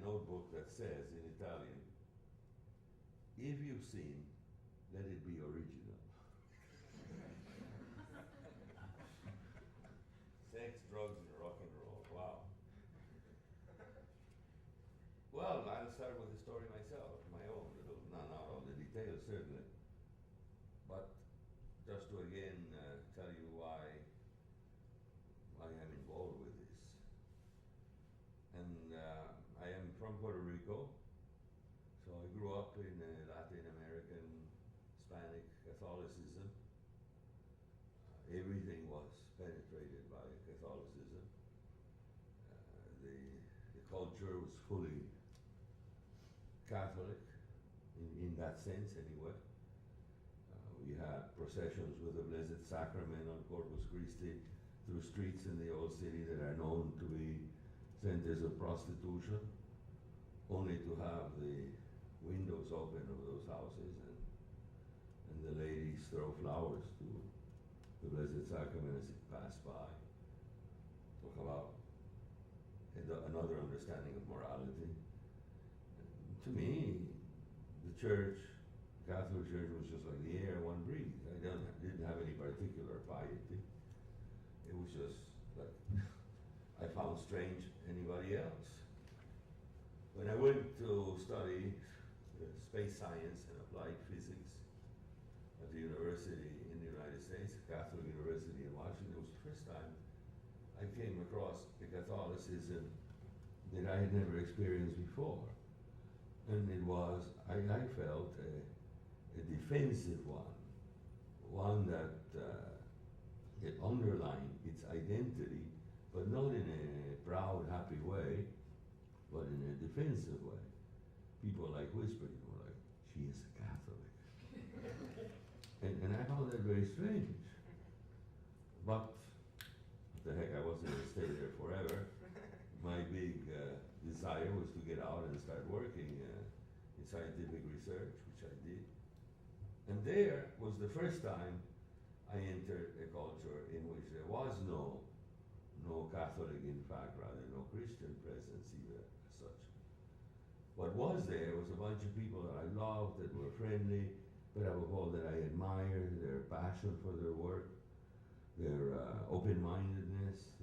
notebook that says in Italian, if you sin, let it be original. Sex, drugs, and rock and roll. Wow. Well, I'll start with the story myself, my own little, not all the details certainly, but just to again tell you why I'm involved with this. And I am from Puerto Rico, so I grew up in Latin American Hispanic Catholicism. Everything was penetrated by Catholicism. The culture was fully Catholic, in that sense anyway. We had processions with the Blessed Sacrament on Corpus Christi through streets in the old city that are known to be centers of prostitution, only to have the windows open of those houses and the ladies throw flowers to the Blessed Sacrament as it passed by. Talk about another understanding of morality. And to me, the church, the Catholic Church, was just like the air one breathes. I didn't have any particular piety. It was just like I found strange anybody else. When I went to study space science and applied physics at the university in the United States, a Catholic university in Washington, it was the first time I came across a Catholicism that I had never experienced before. And it was, I felt, a defensive one that it underlined its identity, but not in a proud, happy way, but in a defensive way. People like whispering, were like, she is a Catholic. and I found that very strange. But what the heck, I wasn't going to stay there forever. My big desire was to get out and start working in scientific research, which I did. And there was the first time I entered a culture in which there was no Catholic, in fact, rather no Christian presence either as such. What was there was a bunch of people that I loved, that were friendly, but above all that I admired, their passion for their work, their open-mindedness,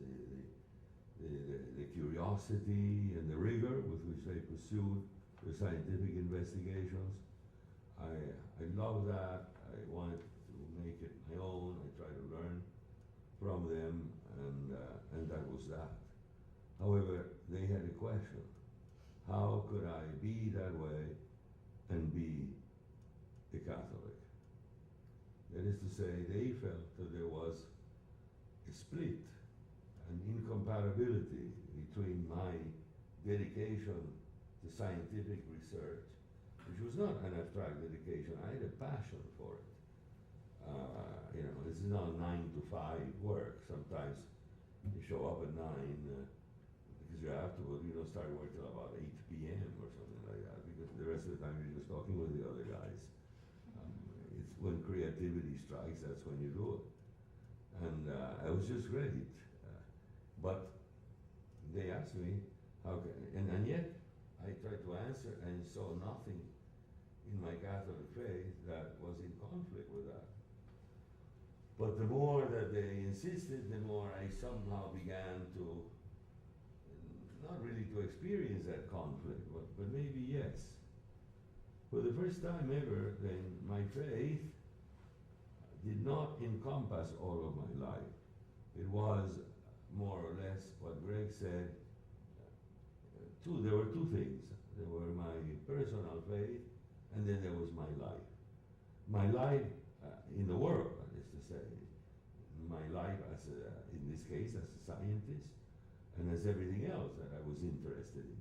the curiosity and the rigor with which they pursued their scientific investigations. I love that. I wanted to make it my own. I tried to learn from them, and that was that. However, they had a question. How could I be that way and be a Catholic? That is to say, they felt that there was a split, an incompatibility between my dedication to scientific research, which was not an abstract dedication. I had a passion for it. This is not 9 to 5 work. Sometimes you show up at 9 because you have to, but you don't start work till about 8 p.m. or something like that, because the rest of the time you're just talking with the other guys. It's when creativity strikes, that's when you do it. And it was just great. But they asked me, how can, and yet I tried to answer and saw nothing in my Catholic faith that was in conflict with that. But the more that they insisted, the more I somehow began to, not really to experience that conflict, but maybe yes. For the first time ever, then my faith did not encompass all of my life. It was more or less what Greg said. There were two things. There were my personal faith, and then there was my life. My life in the world, that is to say, my life as in this case, as a scientist, and as everything else that I was interested in.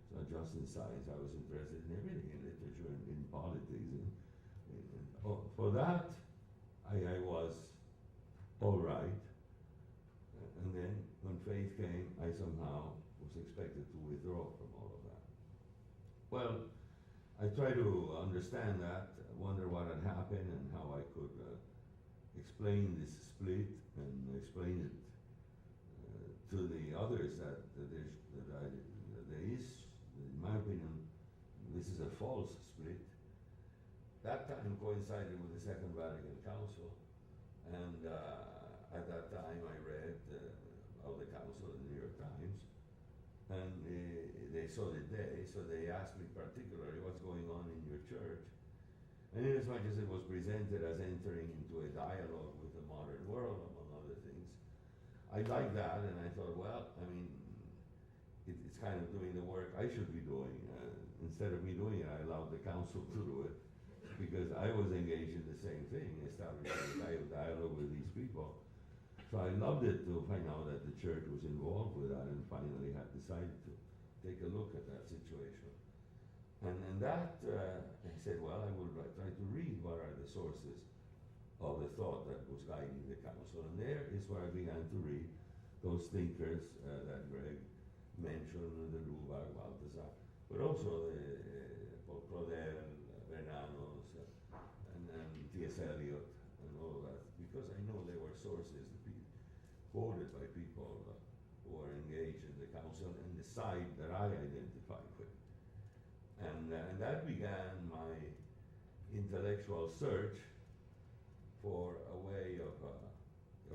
So not just in science, I was interested in everything, in literature, and in politics. For that, I was all right. And then when faith came, I somehow was expected to withdraw from all of that. Well, I try to understand that, wonder what had happened and how I could explain this split and explain it to the others that there is, in my my opinion, this is a false split. That time coincided with the Second Vatican Council, and at that time I read of the Council in the New York Times, and they so did they. So they asked me particularly what's going on in your church, and in as much as it was presented as entering into a dialogue with the modern world, among other things, I liked that, and I thought, well, I mean, it's kind of doing the work I should be doing. Instead of me doing it, I allowed the council to do it, because I was engaged in the same thing, establishing a kind of dialogue with these people. So I loved it to find out that the church was involved with that, and finally had decided to take a look at that situation. And that, I said, well, I will try to read what are the sources of the thought that was guiding the council. And there is where I began to read those thinkers that Greg mentioned, the Lubac, Balthasar, but also Paul Claudel, Bernanos, and T.S. Eliot, and all of that, because I know they were sources quoted by people who were engaged in the council and the side that I identified with. And that began my intellectual search for a way of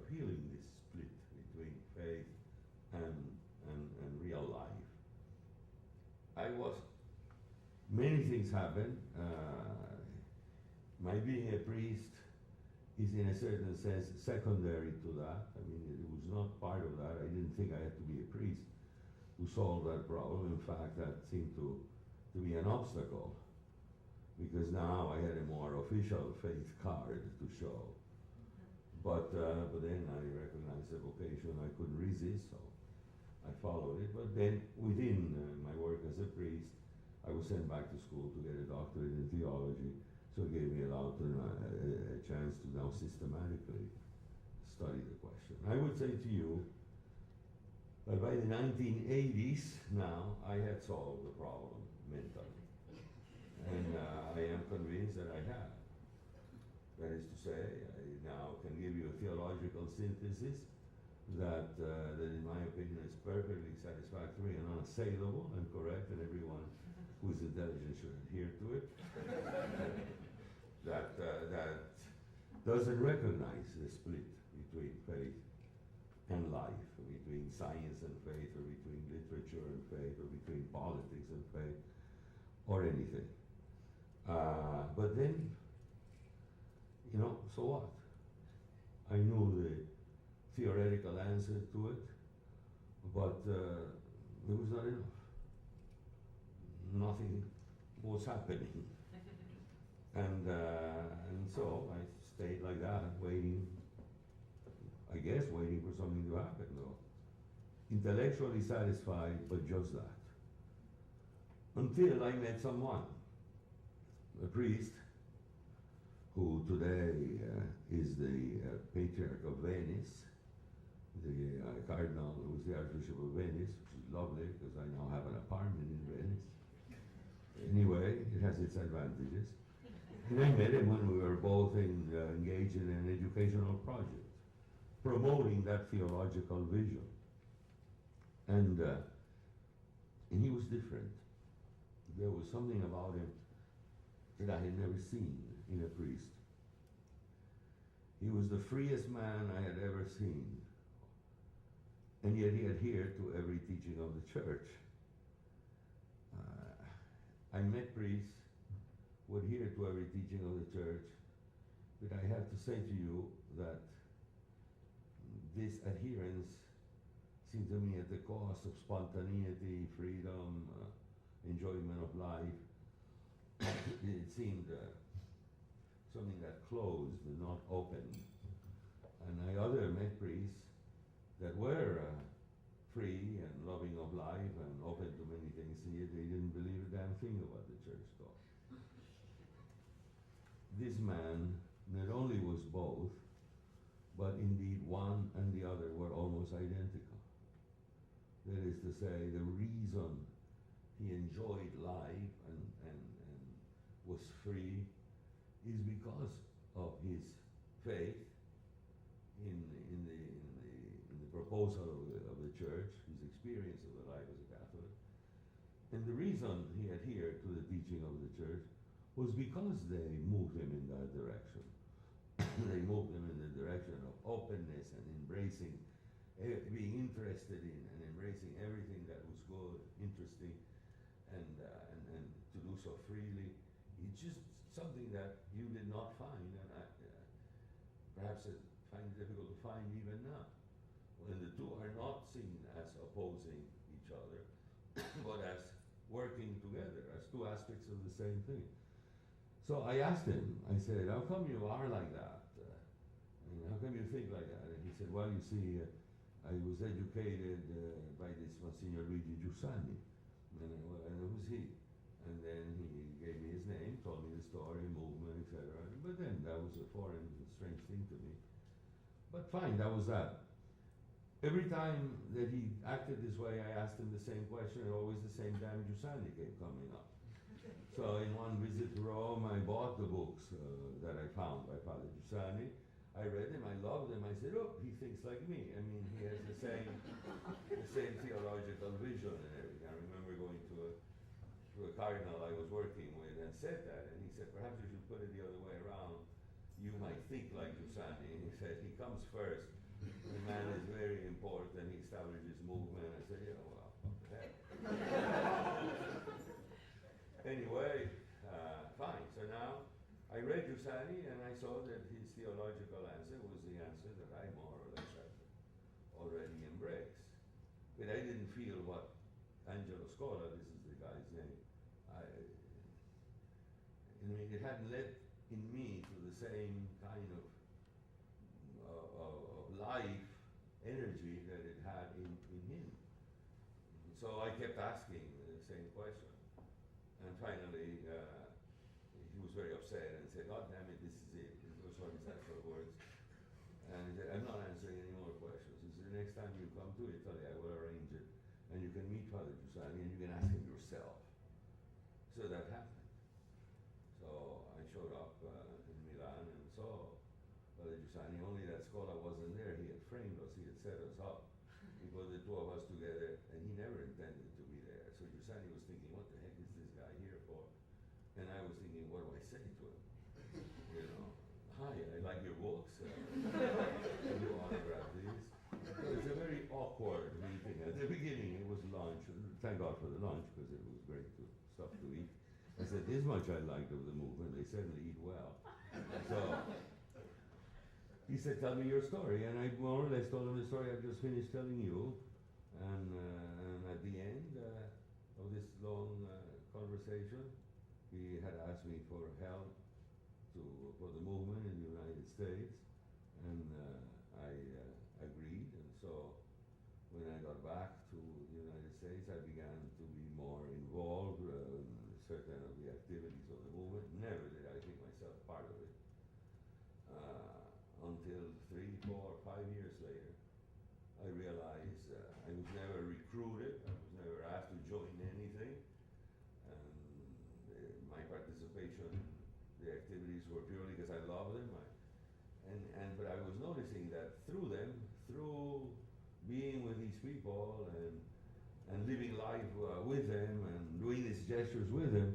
healing this split between faith and real life. Many things happened. My being a priest is in a certain sense secondary to that. I mean, it was not part of that. I didn't think I had to be a priest to solve that problem. In fact, that seemed to be an obstacle, because now I had a more official faith card to show. But then I recognized a vocation I couldn't resist, so I followed it. But then within my work as a priest, I was sent back to school to get a doctorate in theology. So it gave me a chance to now systematically study the question. I would say to you that by the 1980s now, I had solved the problem mentally. And I am convinced that I have. That is to say, I now can give you a theological synthesis that in my opinion is perfectly satisfactory and unassailable and correct, and everyone who is intelligent should adhere to it. that doesn't recognize the split between faith and life, between science and faith, or between literature and faith, or between politics and faith, or anything. But then, so what? I knew the theoretical answer to it, but it was not enough. Nothing was happening. And so I stayed like that, waiting for something to happen, though. Intellectually satisfied, but just that. Until I met someone, a priest, who today is the Patriarch of Venice, the Cardinal who was the Archbishop of Venice, which is lovely because I now have an apartment in Venice. Anyway, it has its advantages. And I met him when we were both engaged in an educational project, promoting that theological vision. And he was different. There was something about him that I had never seen in a priest. He was the freest man I had ever seen, and yet he adhered to every teaching of the church. I met priests who adhered to every teaching of the church, but I have to say to you that this adherence seemed to me at the cost of spontaneity, freedom, enjoyment of life. It seemed something that closed and not opened. And I met priests that were free and loving of life and open to many things, and yet they didn't believe a damn thing of what the church taught. This man not only was both, but indeed one and the other were almost identical. That is to say, the reason he enjoyed life and was free is because of his faith in the proposal of the church, his experience of the life as a Catholic, And the reason he adhered to the teaching of the church was because they moved him in that direction. They moved him in the direction of openness and embracing, being interested in and embracing everything that was good, interesting, and to do so freely. It's just something that you did not find, and perhaps I find it difficult to find even now, when the two are not seen as opposing each other, but as working together, as two aspects of the same thing. So I asked him, I said, how come you are like that? How come you think like that? And he said, well, you see, I was educated by this Msgr Luigi Giussani. And who's he? And then he gave me his name, told me the story, movement, etc. But then that was a foreign, strange thing to me. But fine, that was that. Every time that he acted this way, I asked him the same question, and always the same damn Giussani kept coming up. So in one visit to Rome, I bought the books that I found by Father Giussani. I read them, I loved them. I said, oh, he thinks like me. I mean, he has the same theological vision and everything. I remember going to a cardinal I was working with and said that, and he said, perhaps you should put it the other way around. You might think like Giussani. And he said, he comes first. The man is very important. He establishes movement. I said, yeah, well, what the heck. Anyway, fine. So now I read Giussani and I saw that his theological answer was the answer that I more or less had already embraced. But I didn't feel what Angelo Scola, this is the guy's name, I mean, it hadn't led in me to the same kind of life, energy that it had in him. So I kept asking the same question. And finally, he was very upset and said, God damn it, this is it. Those were his actual words. And he said, I'm not answering any more questions. He said, the next time you come to Italy, I will arrange it. And you can meet Father Giussani and you can ask him yourself. So that happened. So I showed up in Milan and saw Father Giussani, only that Scola wasn't there. He had framed us, he had set us up. He put the two of us together, and he never intended to be there. So Giussani was thinking, what the heck is this guy here for? And I was thinking, what do I say to him? You know, hi, I like your books. Can you autograph these? So it's a very awkward meeting. At the beginning, it was lunch. Thank God for the lunch, because it was great stuff to eat. I said, this much I liked of the movement. They certainly eat well. So he said, tell me your story. And I more or less told him the story I've just finished telling you. And at the end of this long conversation, he had asked me for help for the movement in the United States. And I agreed. And so when I got back to the United States, I began to be more involved in certain of the activities of the movement. Never did I think myself part of it. Until 3, 4, 5 years later, I realized I was never recruited, I was never asked to join anything, and my participation in the activities were purely because I love them. But I was noticing that through them, through being with these people and living life with them and doing these gestures with them,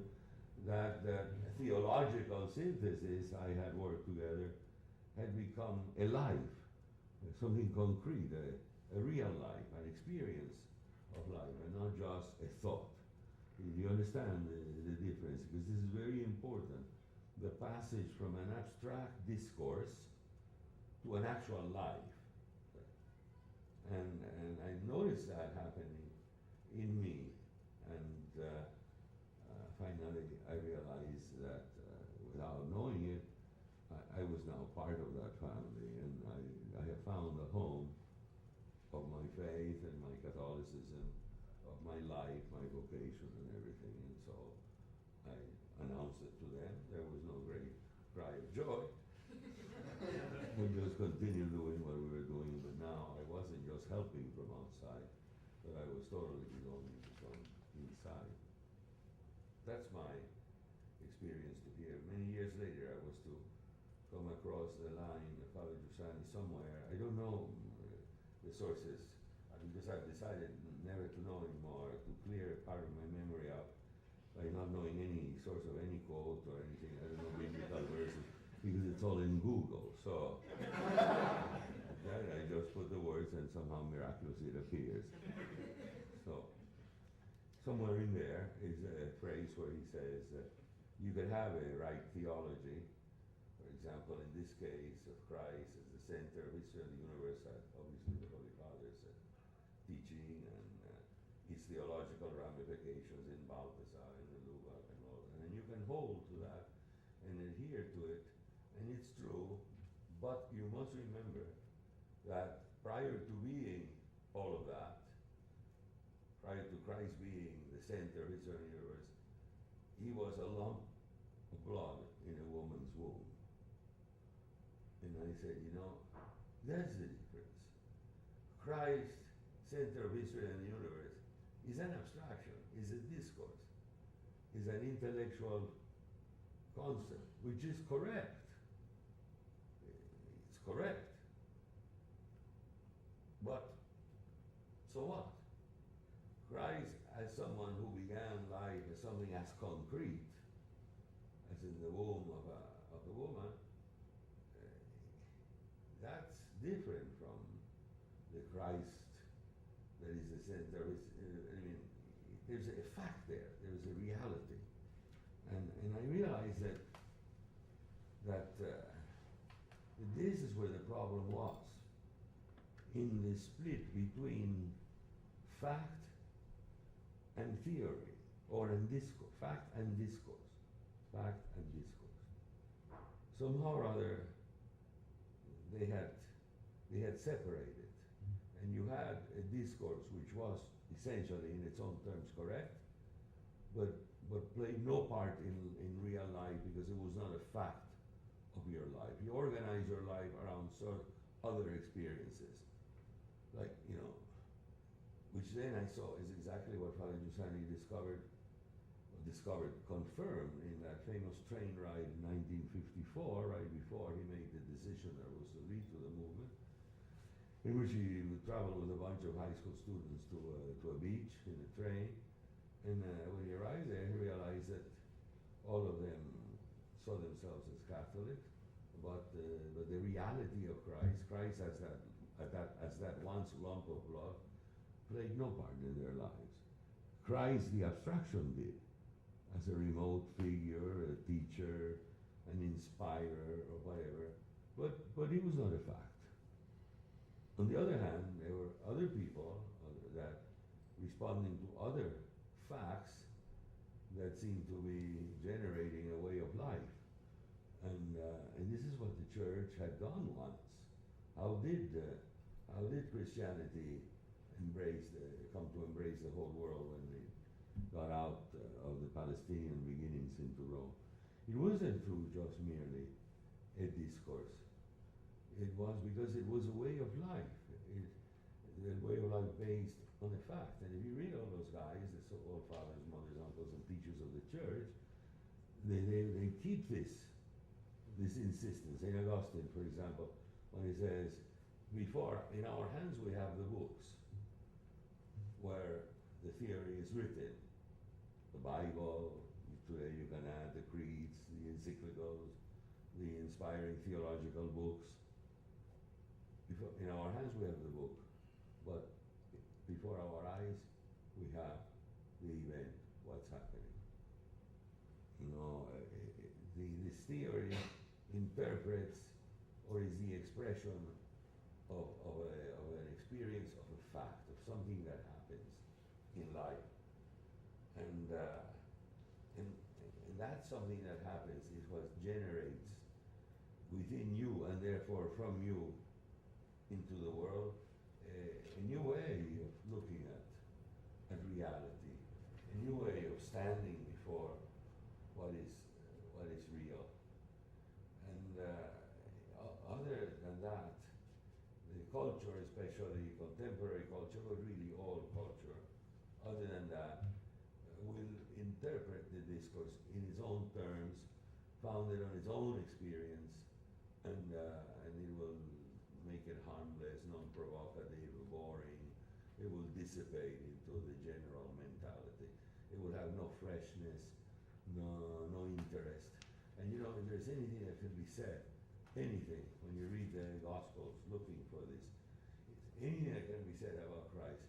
that theological synthesis I had worked together had become a life, something concrete, a real life, an experience of life, and not just a thought. You understand the difference? Because this is very important. The passage from an abstract discourse to an actual life. And I noticed that happening in me. And finally, I realized that without knowing it, I was now part of that family, and I have found a home of my faith and my Catholicism, of my life, my vocation, and everything. And so I announced it to them. There was no great cry of joy. We just continued doing what we were doing, but now I wasn't just helping from outside, but I was totally belonging from inside. That's my experience to here. Many years later, I was to come across the line of Father Giussani somewhere. I don't know the sources, because I've decided never to know anymore, to clear part of my memory by not knowing any source of any quote or anything, I don't know biblical verses, because it's all in Google. So I just put the words and somehow miraculously it appears. So somewhere in there is a phrase where he says that you could have a right theology, for example, in this case of Christ as the center of history of the universe, obviously the Holy Father's teaching and its theological ramifications in Balthasar and the Lubach and all that. And you can hold to that and adhere to it, and it's true, but you must remember that prior to being all of that, prior to Christ being the center of history of the universe, he was a lump of blood in a woman's womb. And I said, you know, that's the difference. Christ, center of history and the universe, is an abstraction, is a discourse, is an intellectual concept, which is correct. It's correct. But so what? Christ as someone who began life as something as concrete as in the womb of a woman, that's different from the Christ that is the center. I mean, there's a fact there. There's a reality, and I realize that this is where the problem was in the split between fact and theory, or in discourse, fact and discourse, fact and discourse. Somehow or other, they had separated, and you had a discourse which was essentially in its own terms correct, but played no part in real life because it was not a fact of your life. You organize your life around other experiences, like, you know, which then I saw is exactly what Father Giussani confirmed in that famous train ride in 1954, right before he made the decision that was to lead to the movement, in which he would travel with a bunch of high school students to a beach in a train. And when he arrived there, he realized that all of them saw themselves as Catholic, but the reality of Christ as that once lump of blood, played no part in their lives. Christ, the abstraction, did, as a remote figure, a teacher, an inspirer, or whatever, but he was not a fact. On the other hand, there were other people that responding to other facts that seemed to be generating a way of life. And this is what the church had done once. How did Christianity come to embrace the whole world when they got out of the Palestinian beginnings into Rome? It wasn't through just merely a discourse. It was because it was a way of life. A way of life based on a fact. And if you read all those guys, the so-called fathers, mothers, uncles, and teachers of the church, they keep this insistence. St. Augustine, for example, when he says, before, in our hands we have the books where the theory is written. The Bible, today you can add the creeds, the encyclicals, the inspiring theological books. In our hands we have the book, but before our eyes we have the event, what's happening. You know, this theory interprets or is the expression of an experience, of a fact, of something that happens in life. And that's something that happens, is what generates within you and therefore from you into the world a new way of looking at reality, a new way of standing before what is real. And other than that, the culture, especially contemporary culture, but really all culture, other than that, will interpret the discourse in its own terms, founded on its own experience, and it will make it harmless, non-provocative, boring. It will dissipate into the general mentality. It will have no freshness. interest. And you know, if there's anything that can be said, anything, when you read the Gospels looking for this, anything that can be said about Christ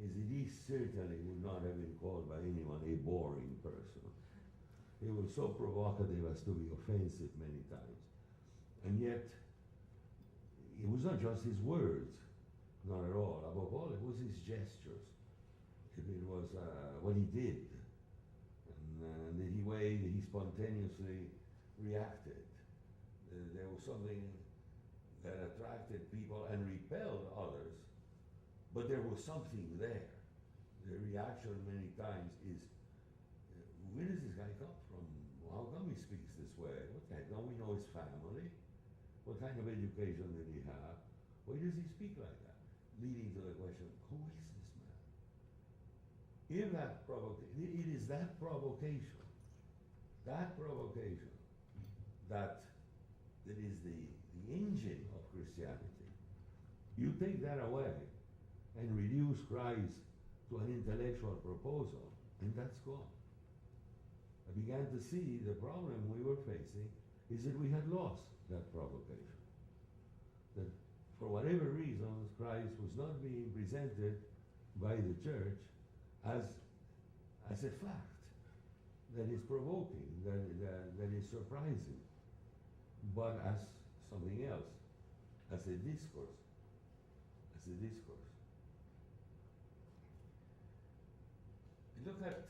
is that he certainly would not have been called by anyone a boring person. He was so provocative as to be offensive many times. And yet, it was not just his words, not at all. Above all, it was his gestures. It was what he did, and the way that he spontaneously reacted. There was something that attracted people and repelled others, but there was something there. The reaction many times is, where does this guy come from? How come he speaks this way? What the heck? Don't we know his family? What kind of education did he have? Why does he speak like that? Leading to the question, who is this man? If that it is that provocation that is the engine of Christianity. You take that away and reduce Christ to an intellectual proposal, and that's gone. I began to see the problem we were facing is that we had lost that provocation. That for whatever reasons, Christ was not being presented by the church as a fact that is provoking, that is surprising, but as something else, as a discourse. Look at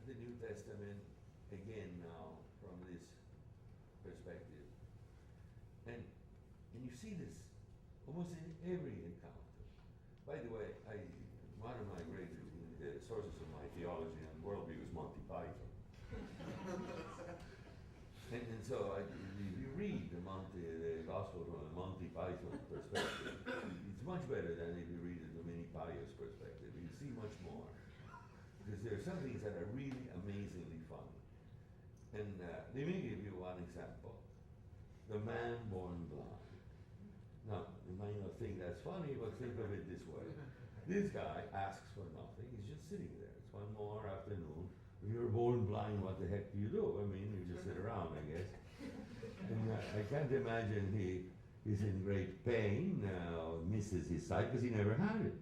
the New Testament again now from this perspective. And you see this almost in every encounter. By the way, one of my great sources of my theology and worldview is Monty Python. and so if you read the Gospel from a Monty Python perspective, it's much better than if you read it from any pious perspective. You see much more. Because there are some things that are really amazingly funny. And let me give you one example. The man born blind. Now, you might not think that's funny, but think of it this way. This guy asks for nothing. He's just sitting there. It's one more afternoon. When you're born blind, what the heck do you do? I mean, you just sit around, I guess. And I can't imagine he is in great pain, misses his sight because he never had it.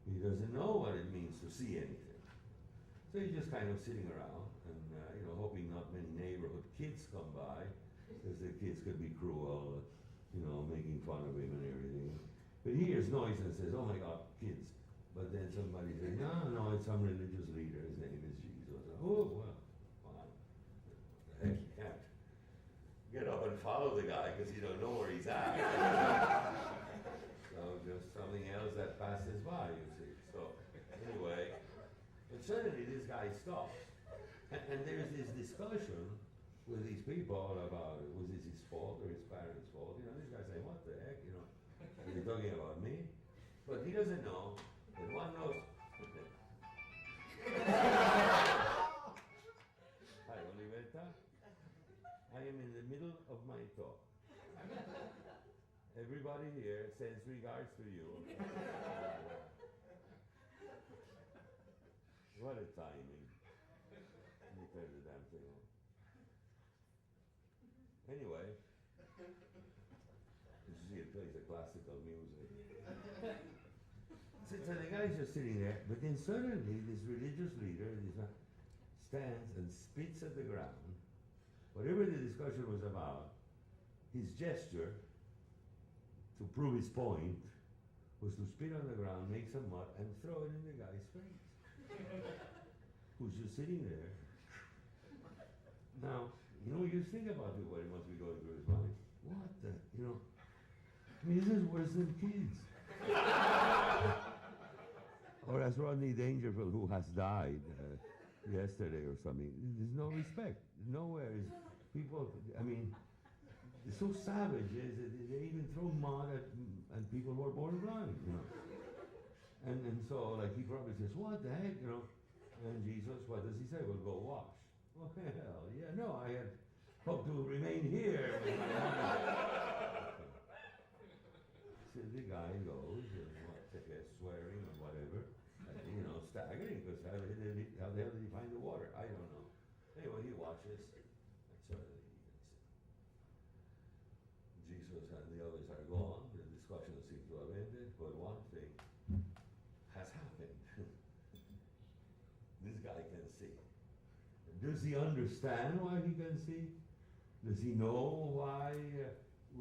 He doesn't know what it means to see anything. So he's just kind of sitting around and, hoping not many neighborhood kids come by, because the kids could be cruel, making fun of him and everything. But he hears noise and says, oh my God, kids. But then somebody says, no, it's some religious leader, his name is Jesus. Oh, well, fine. What the heck, you can't get up and follow the guy because you don't know where he's at. So just something else that passes by, you see. So anyway, but suddenly this guy stops. And there's this discussion with these people about, was this his fault or his parents' fault? This guy's saying, what the heck, are they talking about me? But he doesn't know that one knows. Hi, Oliverta. I am in the middle of my talk. Everybody here sends regards to you. What a timing. Let me turn the damn thing on. Anyway, you see it plays the classical music. So the guy's just sitting there, but then suddenly this religious leader stands and spits at the ground. Whatever the discussion was about, his gesture to prove his point was to spit on the ground, make some mud, and throw it in the guy's face, who's just sitting there. Now, you think about it, what it must be going through his mind. What the, this is worse than kids. Or as Rodney Dangerfield, who has died yesterday or something, there's no respect. Nowhere is people, they're so savage, they even throw mud at people who are born blind, And so, he probably says, what the heck, And Jesus, what does he say? Well, go wash. Well, hell, yeah, no, I had hoped to remain here. So the guy goes, swearing or whatever, staggering, because how the hell did he find the water? I don't know. Anyway, he watches, and certainly he can see. Jesus and the others are gone, the discussion seems to have ended, but one thing has happened. This guy can see. Does he understand why he can see? Does he know why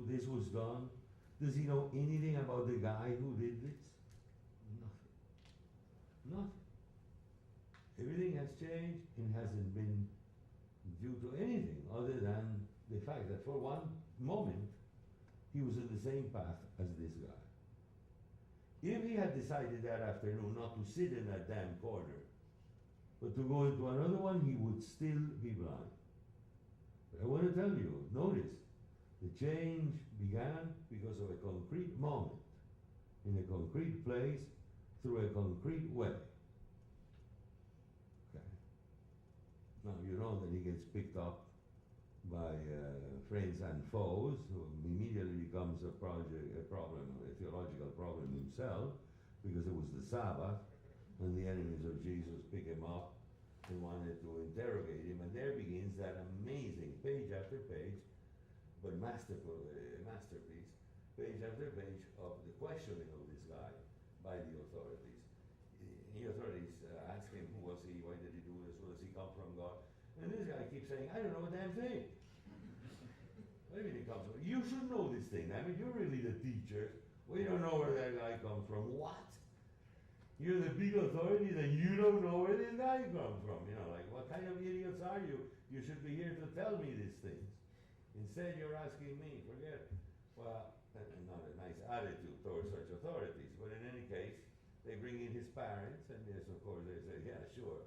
this was done? Does he know anything about the guy who did this? Nothing. Nothing. Everything has changed and hasn't been due to anything other than the fact that for one moment he was in the same path as this guy. If he had decided that afternoon not to sit in that damn corner, but to go into another one, he would still be blind. But I want to tell you, notice, the change began because of a concrete moment, in a concrete place, through a concrete way. Okay. Now you know that he gets picked up by friends and foes, who immediately becomes a problem, a theological problem himself, because it was the Sabbath, and the enemies of Jesus pick him up and wanted to interrogate him, and there begins that amazing page after page, but masterpiece, page after page of the questioning of this guy by the authorities. The authorities ask him, who was he, why did he do this, where does he come from, God? And this guy keeps saying, I don't know a damn thing. What do you mean he comes from? You should know this thing. I mean, you're really the teacher. We don't know where that guy comes from. What? You're the big authorities and you don't know where this guy comes from. You know, like, what kind of idiots are you? You should be here to tell me these things. Instead, you're asking me. Forget it. Well, not a nice attitude towards such authorities. But in any case, they bring in his parents, and yes, of course, they say, yeah, sure.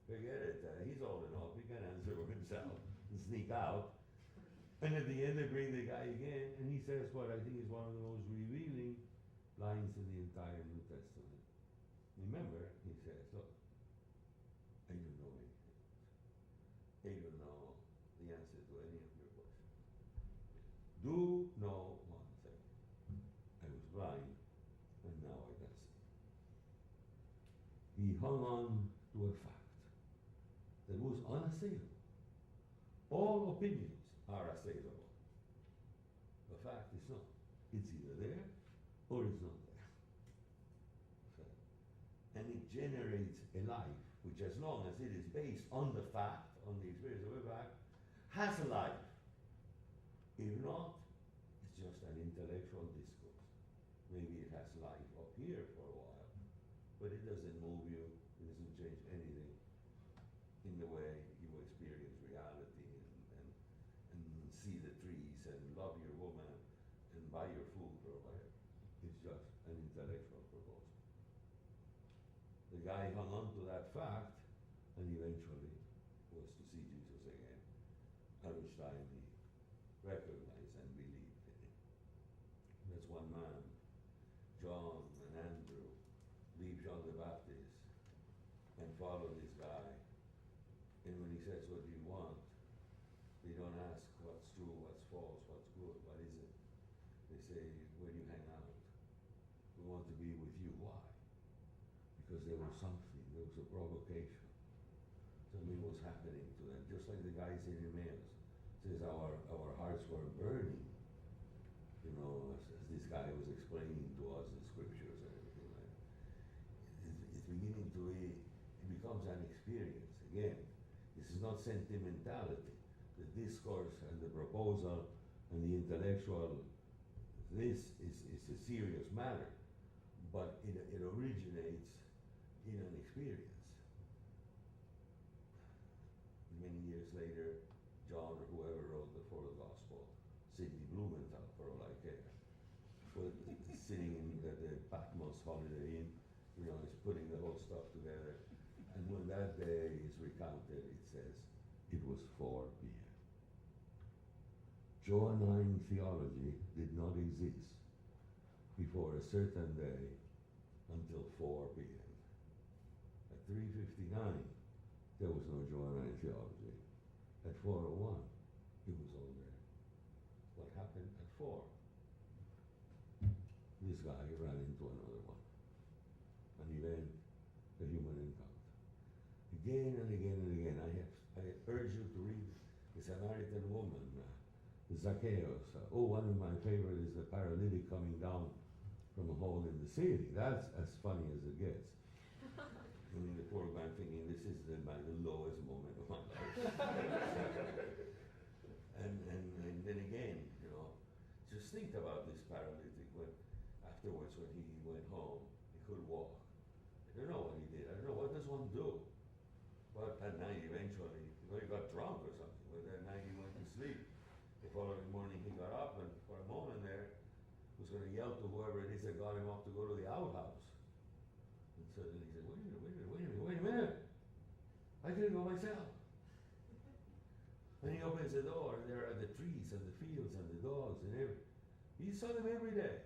Forget it. He's old enough. He can answer for himself and sneak out. And at the end, they bring the guy again, and he says what I think is one of the most revealing lines in the entire New Testament. Remember, he says, look, I don't know anything. I don't know the answer to any of your questions. Do know one thing. I was blind, and now I can see. He hung on to a fact that was unassailable. All opinions are assailable. The fact is not. It's either there or it's not there. And it generates a life which, as long as it is based on the fact, on the experience of a fact, has a life. If not, it's just an intellectual discourse. Maybe it has life up here for a while, but it doesn't move you, it doesn't change anything in the way you experience reality and see the trees and love your woman and buy your food or whatever. It's just an intellectual proposal. The guy hung on to that fact and eventually was to see Jesus again, at which time he recognized and believed in him. That's one man. John and Andrew leave John the Baptist and follow this guy. And when he says, what do you want? They don't ask what's true, what's false, what's good, what is it? They say, where do you hang out? We want to be with you. Why? Because there was something, there was a provocation. Something was happening to them, just like the guys in Emmaus. Says our hearts were burning, you know, as this guy was explaining to us the scriptures and everything like that. It's beginning to be, it becomes an experience. Again, this is not sentimentality. The discourse and the proposal and the intellectual, this is a serious matter, but it originates in an experience. Many years later, John or whoever wrote the fourth gospel, Sidney Blumenthal, for all I care, was sitting in the Patmos Holiday Inn, you know, is putting the whole stuff together. And when that day is recounted, it says, it was 4 p.m. Johannine theology did not exist before a certain day until 4 p.m. At 3:59, there was no Johannine theology. At 4:01, it was all there. What happened at 4? This guy ran into another one. An event, a human encounter. Again and again and again, urge you to read The Samaritan Woman, Zacchaeus. One of my favorite is the paralytic coming down from a hole in the ceiling. That's as funny as it gets. I mean, the poor man thinking, this is the lowest moment of my life. and then again, you know, just think about this paralytic when afterwards when he went home, he could walk. I don't know what he did. I don't know, what does one do? Well, that night eventually, he got drunk or something, but that night he went to sleep. The following morning he got up and for a moment there, was going to yell to whoever it is that got him up to go to the outhouse. And suddenly he said, wait a minute. I can go myself. And he opens the door, and there are the trees and the fields and the dogs and everything. He saw them every day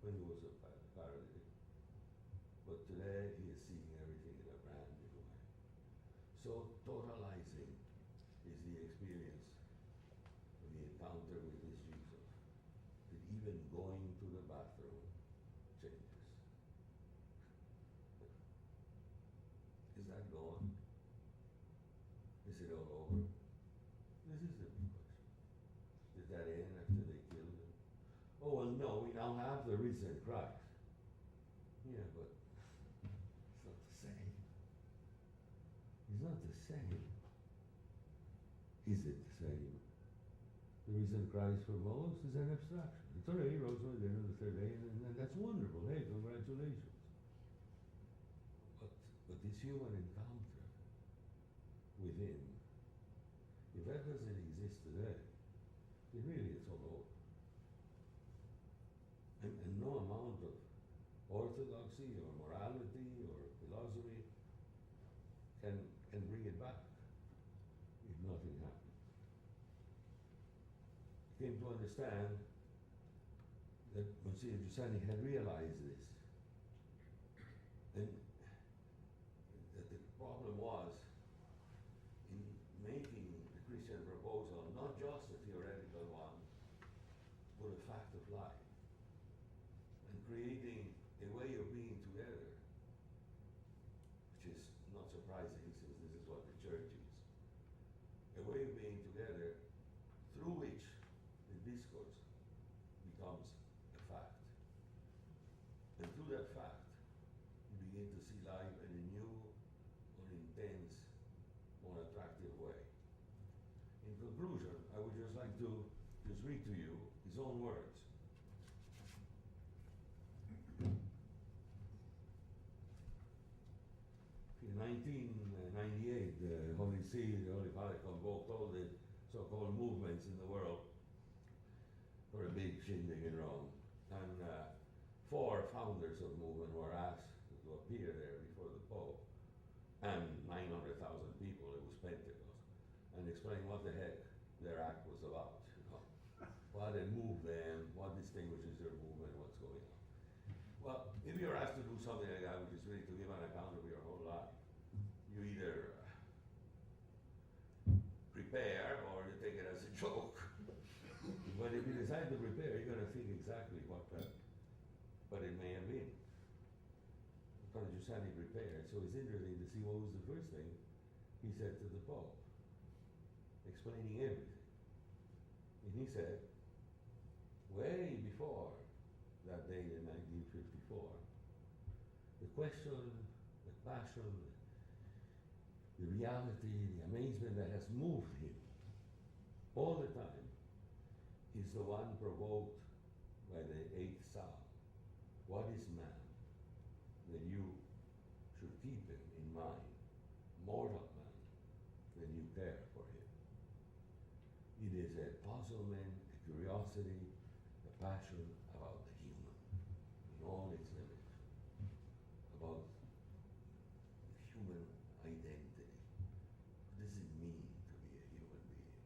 when he was a paralytic. But today he is seeing everything in a brand new way. So totalizing is the experience of the encounter with this Jesus. That even going to the bathroom changes. Is that gone? Is it all over? This is the big question. Did that end after they killed him? Oh, well, no, we now have the risen Christ. Yeah, but it's not the same. It's not the same. Is it the same? The risen Christ for most is an abstraction. It's all right, he rose on the end of the third day, and that's wonderful. Hey, congratulations. But this human encounter with him, if that doesn't exist today, then really it's all over. And no amount of orthodoxy or morality or philosophy can bring it back if nothing happens. I came to understand that Msgr Giussani had realized this, and that the problem was in making the Christian proposal not just a theoretical one, but a fact of life, and creating a way of being together, which is not surprising since this is what the church is, a way of being together through which the discourse becomes a fact. And through that fact, you begin to see life in a new, more intense, more attractive way. In conclusion, I would just like to just read to you his own words. In 1998, the Holy See, the Holy Father convoked all the so-called movements in the world for a big shindig in Rome. And 4 founders of movement were asked to appear there before the Pope, and 900,000 people, it was Pentecost, and explain what the heck their act was about, you know. What had moved them, what distinguishes their movement, what's going on. Well, if you're asked to do something like that, which is really to give an account of your whole life, you either prepare or you take it as a joke. But if you decide to prepare, you're going to think exactly what it may have been. Father Giussani prepared, so it's interesting to see what was the first thing he said to the Pope, explaining everything. And he said, way before that day in 1954, the question, the passion, the reality, the amazement that has moved him all the time is the one provoked by the 8th Psalm. What is man that you should keep him in mind, mortal man, that you care for him? It is a puzzlement, a curiosity, a passion about the human in all its limits, about the human identity. What does it mean to be a human being?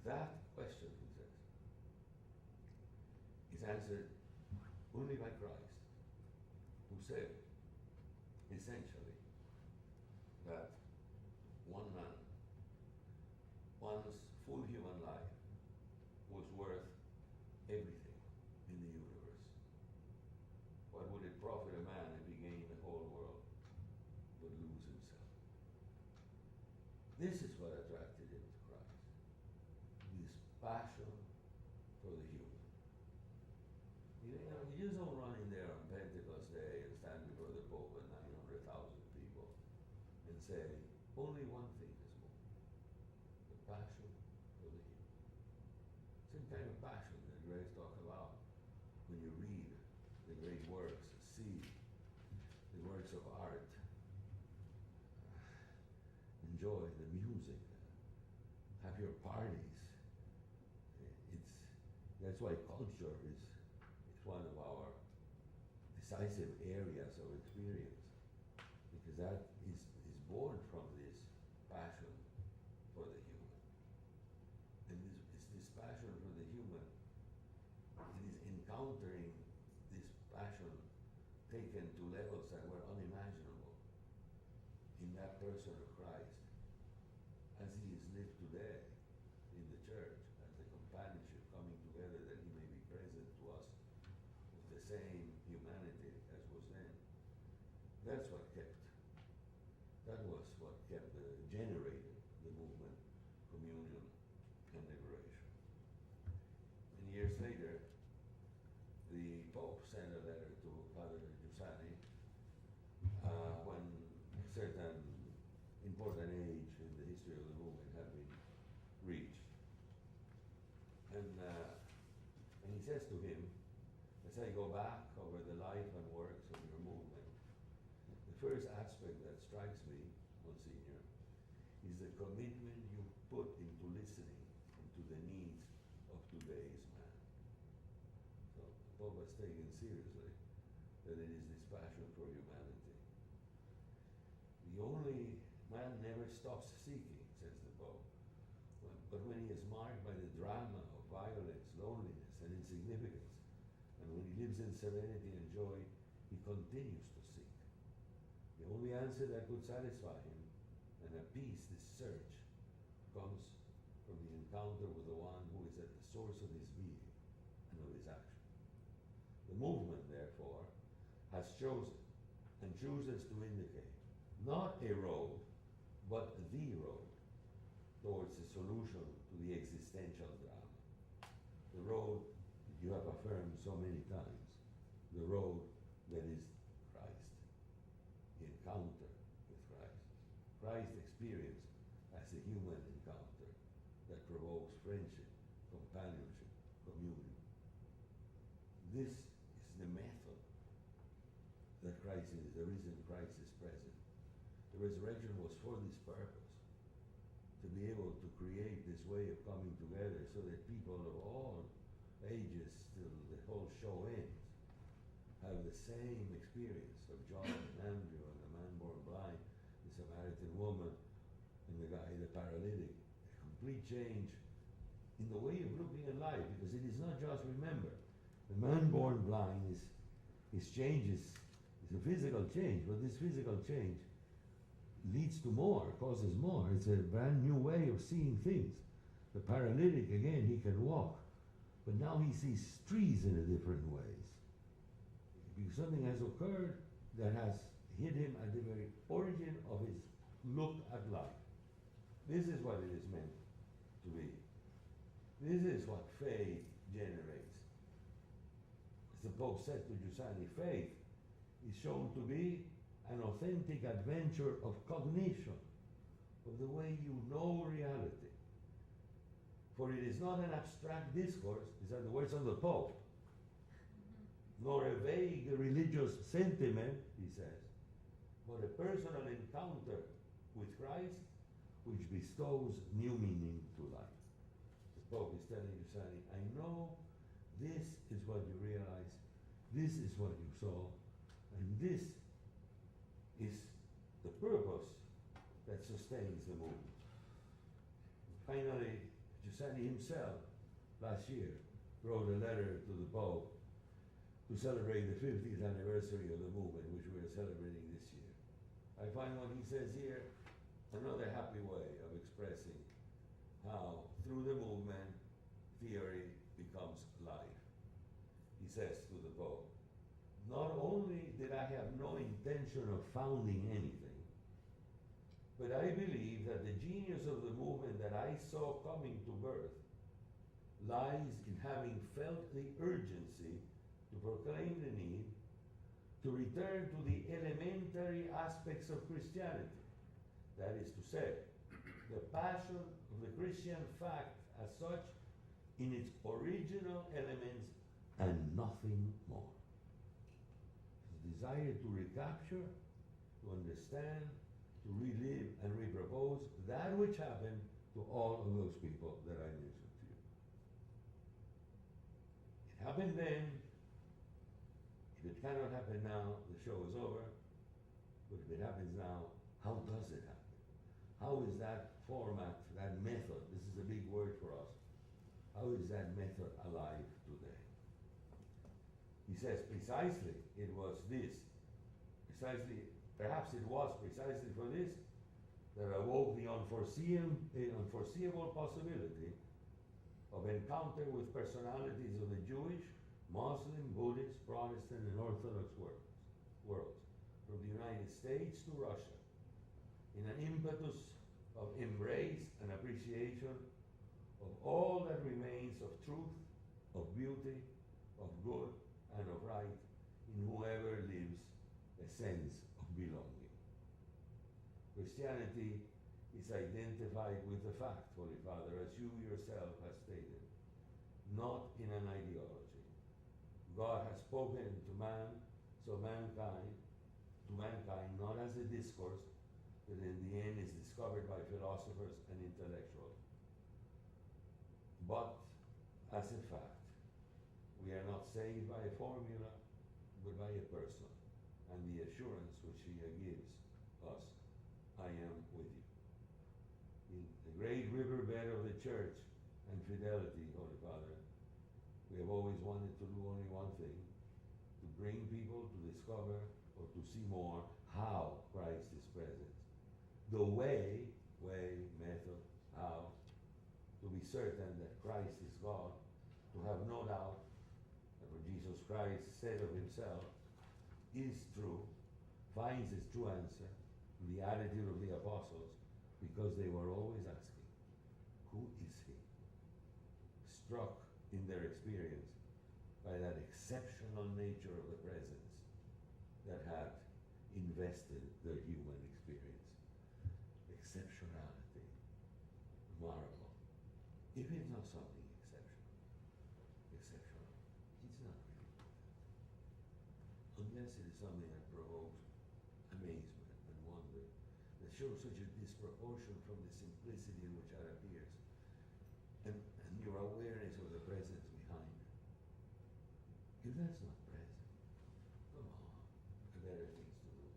That question, he says, is answered only by Christ, who said, essentially, that one man, one's full human life, was worth everything in the universe. What would it profit a man if he gained the whole world, but lose himself? This is what attracted him to Christ. This passion for the human. You know, you just don't run in there on Pentecost Day and stand before the Pope and 900,000 people and say, only one thing is more, the passion for the human. Same kind of passion that Grace talked about when you read the great works, see the works of art, enjoy the music, have your parties. That's why culture is one of our decisive areas of experience, because that is born from this passion for the human. And it's this passion for the human, it is encountering this passion taken to levels that were unimaginable in that person of Christ as he is lived today in the church, as the companionship coming together that he may be present to us with the same humanity as was then. That's what generated the movement, communion, and liberation. And years later, the Pope sent a letter to Father Giussani when a certain important age in the history of the movement had been reached. And he says to him, as I go back over the life and works of your movement, the first aspect that strikes me, Monsignor, is the commitment you put into listening into the needs of today's man. So the Pope has taken seriously that it is this passion for humanity. The only man never stops seeking, says the Pope, but when he is marked by the drama of violence, loneliness, and insignificance, and when he lives in serenity and joy, he continues to seek. The only answer that could satisfy him and appease this search comes from the encounter with the one who is at the source of his being and of his action. The movement, therefore, has chosen and chooses to indicate not a road, but the road towards the solution to the existential drama. The road that you have affirmed so many times, the road that is Christ, the encounter with Christ. Christ's experience as a human encounter that provokes friendship, companionship, communion. This is the method that Christ is, the reason Christ is present. The resurrection was for this purpose, to be able to create this way of coming together so that people of all ages till the whole show ends have the same experience of John and Andrew and the man born blind, the Samaritan woman, and the guy, the paralytic. A complete change in the way of looking at life, because it is not just, remember, the man born blind his change is a physical change, but this physical change leads to more, causes more. It's a brand new way of seeing things. The paralytic, again, he can walk, but now he sees trees in a different ways. Because something has occurred that has hit him at the very origin of his look at life. This is what it is meant to be. This is what faith generates. As the Pope said to Giussani, faith is shown to be an authentic adventure of cognition, of the way you know reality. For it is not an abstract discourse, these are the words of the Pope, nor a vague religious sentiment, he says, but a personal encounter with Christ which bestows new meaning to life. The Pope is telling Giussani, I know this is what you realize, this is what you saw, and this is the purpose that sustains the movement. Finally, Giussani himself, last year, wrote a letter to the Pope to celebrate the 50th anniversary of the movement, which we are celebrating this year. I find what he says here another happy way of expressing how, through the movement, theory becomes life. He says to the Pope, not only did I have no intention of founding anything, but I I believe that the genius of the movement that I saw coming to birth lies in having felt the urgency to proclaim the need to return to the elementary aspects of Christianity. That is to say, the passion of the Christian fact as such in its original elements and nothing more. The desire to recapture, to understand, to relive and repropose that which happened to all of those people that I mentioned to you. It happened then. If it cannot happen now, the show is over. But if it happens now, how does it happen? How is that format, that method, this is a big word for us, how is that method alive today? He says precisely it was this, perhaps it was precisely for this that awoke the unforeseeable possibility of encounter with personalities of the Jewish, Muslim, Buddhist, Protestant, and Orthodox worlds, from the United States to Russia, in an impetus of embrace and appreciation of all that remains of truth, of beauty, of good, and of right in whoever lives a sense of belonging. Christianity is identified with the fact, Holy Father, as you yourself have stated, not in an ideology. God has spoken to man, to mankind, not as a discourse, that in the end is discovered by philosophers and intellectuals, but as a fact. We are not saved by a formula, but by a person, and the assurance which he gives us, I am with you. In the great riverbed of the church and fidelity, Holy Father, we have always wanted to do only one thing, to bring people to discover or to see more how Christ is present. The way, method, how, to be certain that Christ is God, to have no doubt that what Jesus Christ said of himself is true, finds its true answer in the attitude of the apostles, because they were always asking, who is he? Struck in their experience by that exceptional nature of the presence that had invested their human experience. Exceptionality, marvel. If it's not something exceptional, he's not really like that. Unless it is something that provokes amazement and wonder, that shows such a disproportion from the simplicity in which that appears, and your awareness of the presence behind it. If that's not present, come on, there are better things to do.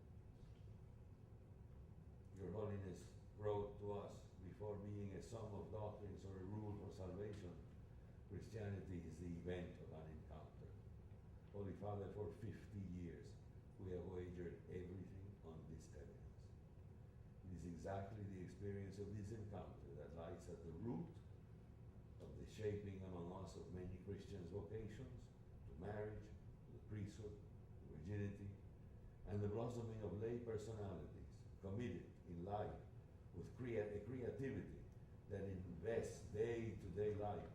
Your Holiness wrote to us, before being a sum of doctrines or a rule for salvation, Christianity is the event of an encounter. Holy Father, for 50 years we have wagered everything on this evidence. It is exactly the experience of this encounter that lies at the root of the shaping among us of many Christians' vocations to marriage, to the priesthood, to virginity, and the blossoming of lay personalities committed in life with a creativity that invests day-to-day life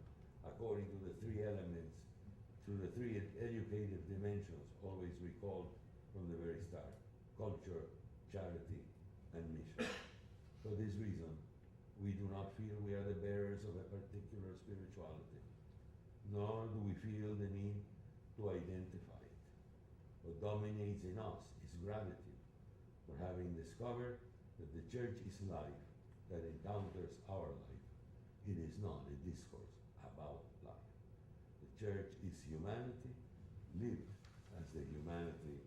according to the three elements, through the three educative dimensions always recalled from the very start: culture, charity, and mission. For this reason, we do not feel we are the bearers of a particular spirituality, nor do we feel the need to identify it. What dominates in us is gratitude for having discovered that the church is life that encounters our life. It is not a discourse about life. The church is humanity lived as the humanity